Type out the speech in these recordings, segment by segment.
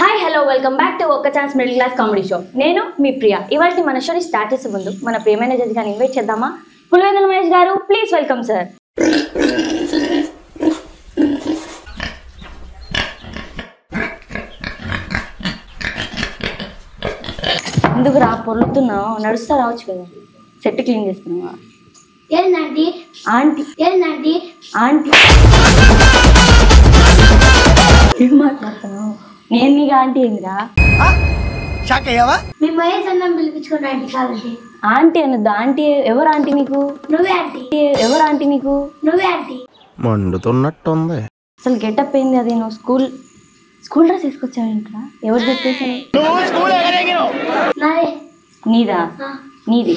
Hi hello welcome back to ఒక్క chance middle class comedy show. నేను మీ ప్రియా. ఇవాళ మన షోని స్టార్ట్ చేసే ముందు మన ప్రియమైన జడ్జి గారిని ఇన్వైట్ చేద్దామా? పులివెందుల మహేష్ గారు, ప్లీజ్ వెల్కమ్ సార్. ఎందుకు రా పొర్లుతున్నావు? నడుస్తా రావచ్చు కదా. సెట్ క్లీన్ చేస్తున్నావా? ఏంటండి ఆంటీ ఏంటండి ఆంటీ ఏం మాట్లాడుతున్నావు? నేను నీకు ఆంటీ ఏందిరా? మీ మహేష్ అన్నం పిలిపించుకోండి ఆంటీ కాదండి. ఆంటీ అనొద్దు. ఆంటీ ఎవరు? ఆంటీ నీకు? నువ్వే ఆంటీ. ఎవరు ఆంటీ నీకు? నువ్వే ఆంటీ. మండుతున్నట్టుంది. అసలు గెటప్ ఏంది అది? నువ్వు స్కూల్ డ్రెస్ వేసుకొచ్చావు ఇంట్లో. ఎవరు చెప్పేసాను? నాదే. నీదా? ఆ. నీది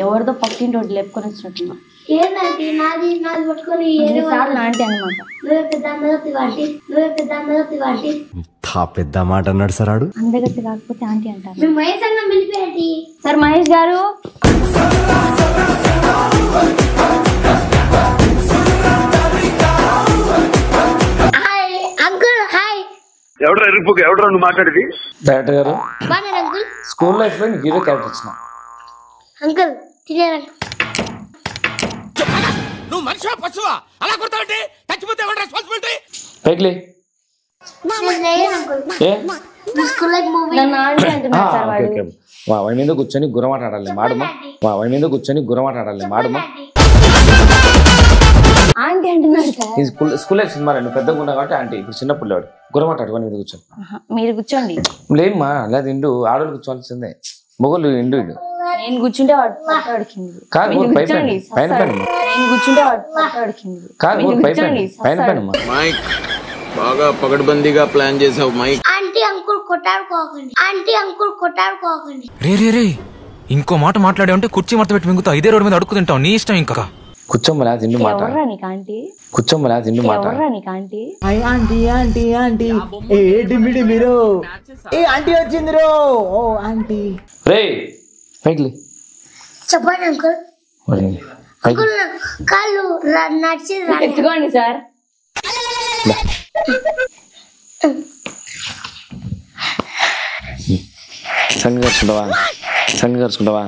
ఎవరిదో పక్కింటి ఒకటి లేపుకొని వచ్చినట్టున్నా. ఏంటంటే నాది పట్టుకొని సార్లు ఆంటీ అనమాట. నువ్వే పెద్ద అందగత్తి వాటి పెద్ద మాట అన్నాడు సార్ ఆడు. అందగత్తి కాకపోతే ఆంటీ అంటారు. మీ మహేష్ అన్నం పిలిపేయండి. సార్ మహేష్ గారు, హాయ్ అంకుల్. హాయ్. ఎవడరా ఎరుపుకు ఎవడరా నువ్వు మాట్లాడేది? డైరెక్టర్ గారు బాగున్నారు అంకుల్. స్కూల్ లైఫ్ లో హీరో క్యారెక్టర్ ఇచ్చిన అంకుల్ తినేరు అంకుల్. నువ్వు మనిషివా పశువా? అలా కొడతావంటే చచ్చిపోతే ఎవరి రెస్పాన్సిబిలిటీ? పైకి ఏ స్కూల్ లైఫ్ మూవీ. నన్ను ఆంటీ అంటున్నారు సార్ వాడు. వాడి మీద కూర్చొని గురమాట ఆడాలి మాడమా. వాడి మీద కూర్చొని గురమాట ఆడాలి మాడమా. ఆంటీ అంటున్నారు సార్. ఈ స్కూల్ లైఫ్ సినిమా నువ్వు పెద్దగా ఉన్నా కాబట్టి ఆంటీ. ఇప్పుడు చిన్న పిల్లవాడు గురమాట ఆడు వాడి మీద కూర్చొని. మీరు కూర్చోండి. లేమ్మా లేదు ఇండు ఆడోళ్ళు కూర్చోవాల్సిందే. మొగోళ్ళు ఇండు ఇండు నేను కూర్చుంటే వాడు పట్టాడు కింది. కాదు మీరు పైన కూర్చోండి. పైన పైన నేను కూర్చుంటే వాడు పట్టాడు కింది. కాదు మీరు పైన కూర్చోండి. పైన పైన మైక్ బాగా పగడ్బందీగా ప్లాన్ చేసావు మైక్. ఆంటీ అంకుల్ కొట్టాడుకోకండి. రే ఇంకో మాట మాట్లాడే కుర్చీ మడత పెట్టి మింగుతావు. ఇదే రోడ్డు మీద అడుక్కు తింటావు. నీ ఇష్టం. ఇంకా కూర్చోమ్మలా తిండు మాట. ఎవర్రా నీకు ఆంటీ? కూర్చోమ్మలా తిండు మాట. ఎవర్రా నీకు ఆంటీ? ఆంటీ ఆంటీ ఆంటీ ఏ డిమిడి మీరు ఏ ఆంటీ వచ్చింది రో. ఓ ఆంటీ రే పైకి చెప్పండి అంకుల్. అంకుల్ కాళ్ళు నడిచి ఎత్తుకోండి sir. Sanga కరుచుకుంటావా?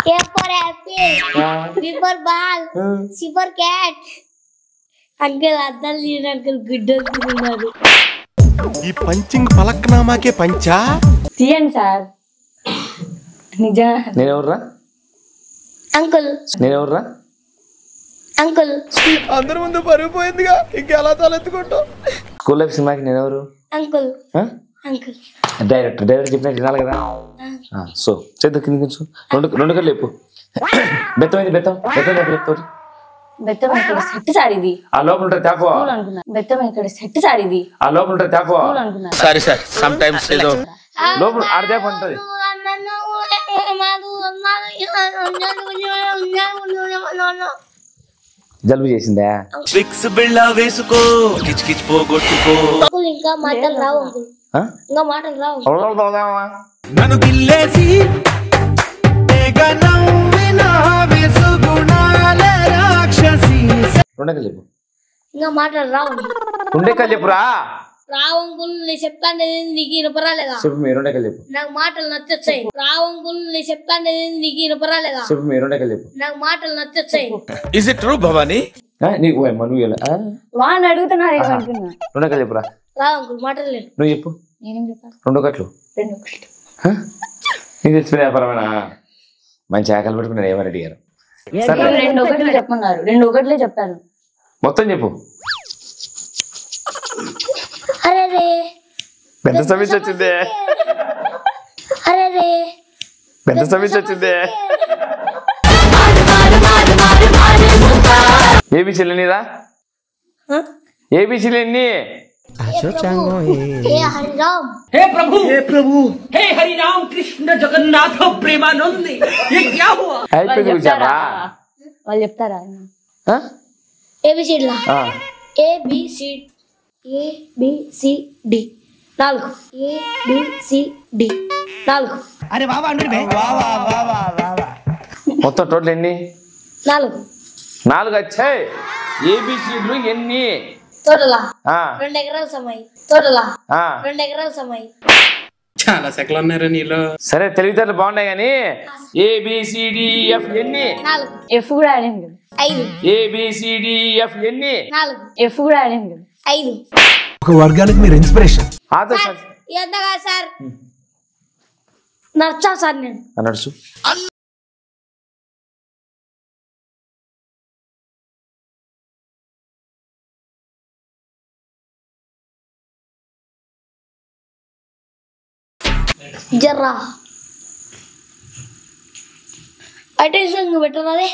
A for apple, B for ball, C for cat. Uncle అద్దాలు తీయండి అంకుల్. గుడ్డ అనుకున్నారు. ఈ పంచింగ్ పలక్నామాకే పంచా. తీయండి సార్. నిజా నేనెవర్రా? అంకుల్ అందరి ముందు పరుగు పోయిందిగా, ఇంకెలా తలెత్తుకుంటావు? స్కూల్ లైఫ్ సినిమాకి నేనెవరు? అంకుల్ డైరెక్టర్ చెప్పినట్టు వినాలి కదా. సో చేద్దాం కింద కొంచెం రెండు కళ్ళు లేపు. బెత్తం లేపు. బెత్తం ఇక్కడ సెట్ సార్. ఇది ఆ లోపల ఉంటుంది తేపో. బెత్తం ఇక్కడ సెట్ సార్. ఇది ఆ లోపల ఉంటుంది తేపో. సారీ సార్ సమ్ టైమ్స్ ఏదో లోపల ఆడదేప ఉంటుంది. జలుబు చేసిందా? ట్రిక్స్ బిళ్ళ వేసుకో, కిచ్ పోగొట్టుకో. ఇంకా మాటలు రావు అంకుల్. నన్ను గిల్లేసి రెండెక్కలు చెప్పు. ఇంకా మాటలు రావు. రెండెక్కలు చెప్పురా. రావు అంకుల్. నేను చెప్తాను నీకు వినపరాలేదా? చెప్పు మీరు రెండెక్కలు చెప్పు. నాకు మాటలు నచ్చొచ్చాయి. రావు అంకుల్. నేను చెప్తాను నీకు వినపరాలేదా? చెప్పు మీరు రెండెక్కలు చెప్పు. నాకు మాటలు నచ్చొచ్చాయి. Is it true Bhavani? నీకు నువ్వు వాడిని అడుగుతున్నారు ఏమంటున్నా. రెండెక్కలు చెప్పురా. రావు అంకుల్. మాటలు లేదు. నువ్వు చెప్పు. నేనేం చెప్పాను? రెండు కట్లు. నీకు తెచ్చిన వ్యాపారమేనా? మంచి ఆకలి పెట్టుకున్నారు ఏమని అడిగారు. రెండు ఒకటిలే చెప్పన్నారు. రెండు ఒకటిలే చెప్పాను. మొత్తం చెప్పు. అరే పెద్ద సమీక్ష వచ్చిందే. పెద్ద సమీక్ష వచ్చిందే. ఏబిసిలు ఎన్నిరా? ఏబిసిలు ఎన్ని? హరిరామ్. हे प्रभु हे हरि राम कृष्ण जगन्नाथ प्रेमानंद ये क्या हुआ? అయిపోయింది కూర్చారా? వాళ్ళు చెప్తారా? ఏబిసిడ్లా ABCD 4 ABCD 4. అరే బాబా అండి. మొత్తం టోటల్ ఎన్ని? 4. 4 వచ్చాయి. ఏబిసిడ్లు ఎన్ని? టోటలా 2 ఎకరాల సమయం. టోటలా 2 ఎకరాల సమయం. చాలా సెకలు ఉన్నారా నీలో? సరే తెలివితేటలు బాగున్నాయి కానీ ఏబిసిడిఎఫ్ ఎన్ని? 4. ఎఫ్ కూడా ఆడాను కదా. 5. ఏబిసిడిఎఫ్ ఎన్ని? 4. ఎఫ్ కూడా ఆడాను కదా. 5. ఒక వర్గానికి మీరు ఇన్స్పిరేషన్. ఎంతగా సార్ నచ్చా సార్ నేను నడుచు. జర్రా అటెన్షన్ పెట్టరాదే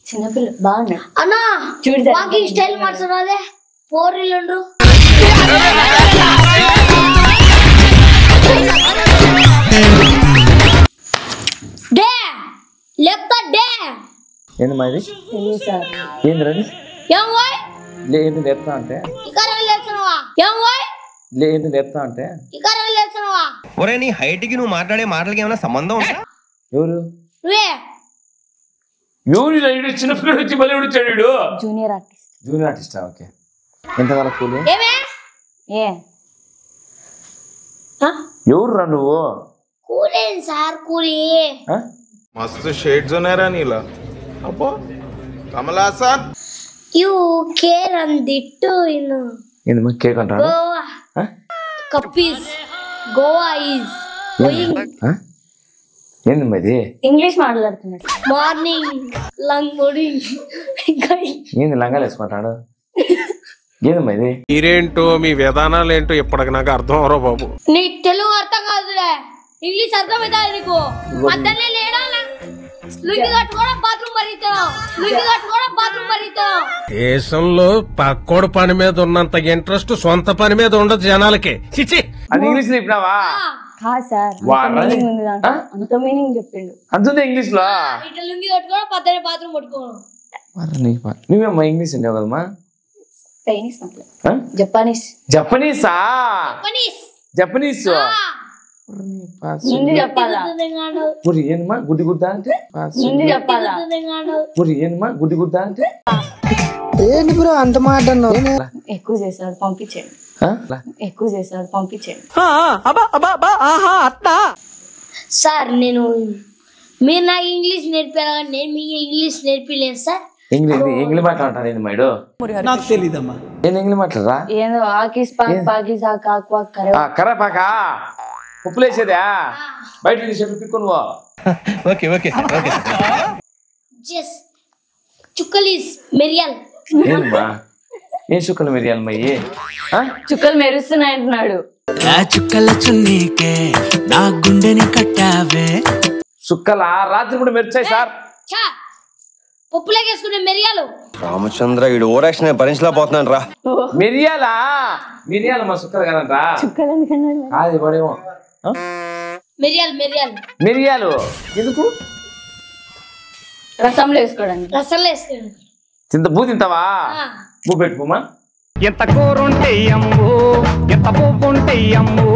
చిన్నపిల్ల బాగున్నాడు అన్నా. చూడు జరా. వాకింగ్ స్టైల్ మార్చరాదే పోరిల్లుండ్రు. డే లెఫ్ట్ డే ఏంది మా ఇది? ఏంది రండి ఏం పోయ్ లేదు లేపుతా అంటే ఇక్కడ లేస్తున్నావా? ఏం పోయ్ లేదు లేపుతా అంటే ఇక్కడ లేస్తున్నావా? ఒరే నీ హైట్ కి నువ్వు మాట్లాడే మాటలకి ఏమైనా సంబంధం ఉందా? ఎవరు నువ్వే ఎవరు చిన్నపిల్లడు వచ్చి మళ్ళీ వచ్చాడు. Junior artist. జూనియర్ ఆర్టిస్టా? ఓకే. ఎంతకాలం కూలి? ఏమే ఏ ఎవరు రా నువ్వు? కూలేను సార్ కూలి. మస్తు షేడ్స్ ఉన్నారా నీలో. అబ్బో Kamal Haasan. You care and దిట్టు in ఏంది మా కేక్ అంటాడు? గోవా కప్పీస్ గోవా ఈజ్ గోయింగ్ ఏంది మరి? ఇంగ్లీష్ మాట్లాడుతున్నాడు. మార్నింగ్ లంగ్ మార్నింగ్ ఏంది లంగాలు వేసుకుంటాడు? ఏంది మరి? మీరేంటో మీ విధానాలు ఏంటో ఇప్పటికి నాకు అర్థం అవరో బాబు. నీకు తెలుగు అర్థం కాదులే, ఇంగ్లీష్ అర్థమవుతా నీకు. మధ్యనే లేడా లుంగి కట్టుకోవడం బాత్రూమ్ పరిగెత్తాం. లుంగి కట్టుకోవడం బాత్రూమ్ పరిగెత్తాం. దేశంలో పక్కోడు పని మీద ఉన్నంత ఇంట్రెస్ట్ సొంత పని మీద ఉండదు జనాలకి. చిచి అది ఇంగ్లీష్ చెప్పినావా? కాదు సార్, మీనింగ్ ఉంది దాంట్లో. అంత మీనింగ్ చెప్పిండు. అంతుంది ఇంగ్లీష్ లో. ఇట్లా లుంగి కట్టుకోవడం పద్దనే బాత్రూమ్ పట్టుకోవడం. నువ్వేమ్మా ఇంగ్లీష్ ఉండేవు కదమ్మా? చైనీస్ మాట్లాడు. జపానీస్. జపనీసా? జపనీస్ ముందు చెప్పాలా? ఊరి ఏందమ్మా గుడ్డి గుడ్డ అంటే? ముందు చెప్పాలా? ఊరి ఏందమ్మా గుడ్డి గుడ్డ అంటే? ఏంటి బ్రో అంత మాట అన్నావు? ఎక్కువ చేశాడు పంపించండి. ఎక్కువ చేశాడు పంపించండి. సార్ నేను మీరు నాకు ఇంగ్లీష్ నేర్పారు కానీ నేను మీకు ఇంగ్లీష్ నేర్పిలేదు సార్. ఇంగ్లీష్ మాట్లాడతాను ఏంది మైడు? నాకు తెలీదమ్మా. ఏంది ఇంగ్లీష్ మాట్లాడరా? ఏందో ఆకిస్ పాక్ పాకిస్ ఆ కాక్ వాక్ కరే. కరేపాకా ఉప్పులేసేదా? బయట చెప్పి పిక్కు నువ్వు. Okay okay okay. జస్ చుక్కలీస్ మిరియల్. ఏందమ్మా ఏం చుక్కలు మిరియాలి మయ్యి? చుక్కలు మెరుస్తున్నాయి అంటున్నాడు. చుక్కల చున్నీకే నా గుండెని కట్టావే. చుక్కల రాత్రి కూడా మెరిచాయి సార్. పప్పులేకేసుకునే మిరియాలు. రామచంద్ర ఈ ఓరాక్షన్ భరించలేకపోతున్నాను రా. మిరియాలా? మిరియాలు మా చుక్కలు కదంటా. చుక్కలు ఎందుకన్నాడు? అది పడేమో మిరియాలు మిరియాలు మిరియాలు ఎందుకు? రసంలో వేసుకోవడానికి. రసంలో వేసుకోండి. బూ తింటావా? బూ పెట్టుకోమా. ఎంత కూరుంటే అమ్ము, ఎంత పువ్వుంటే అమ్ము.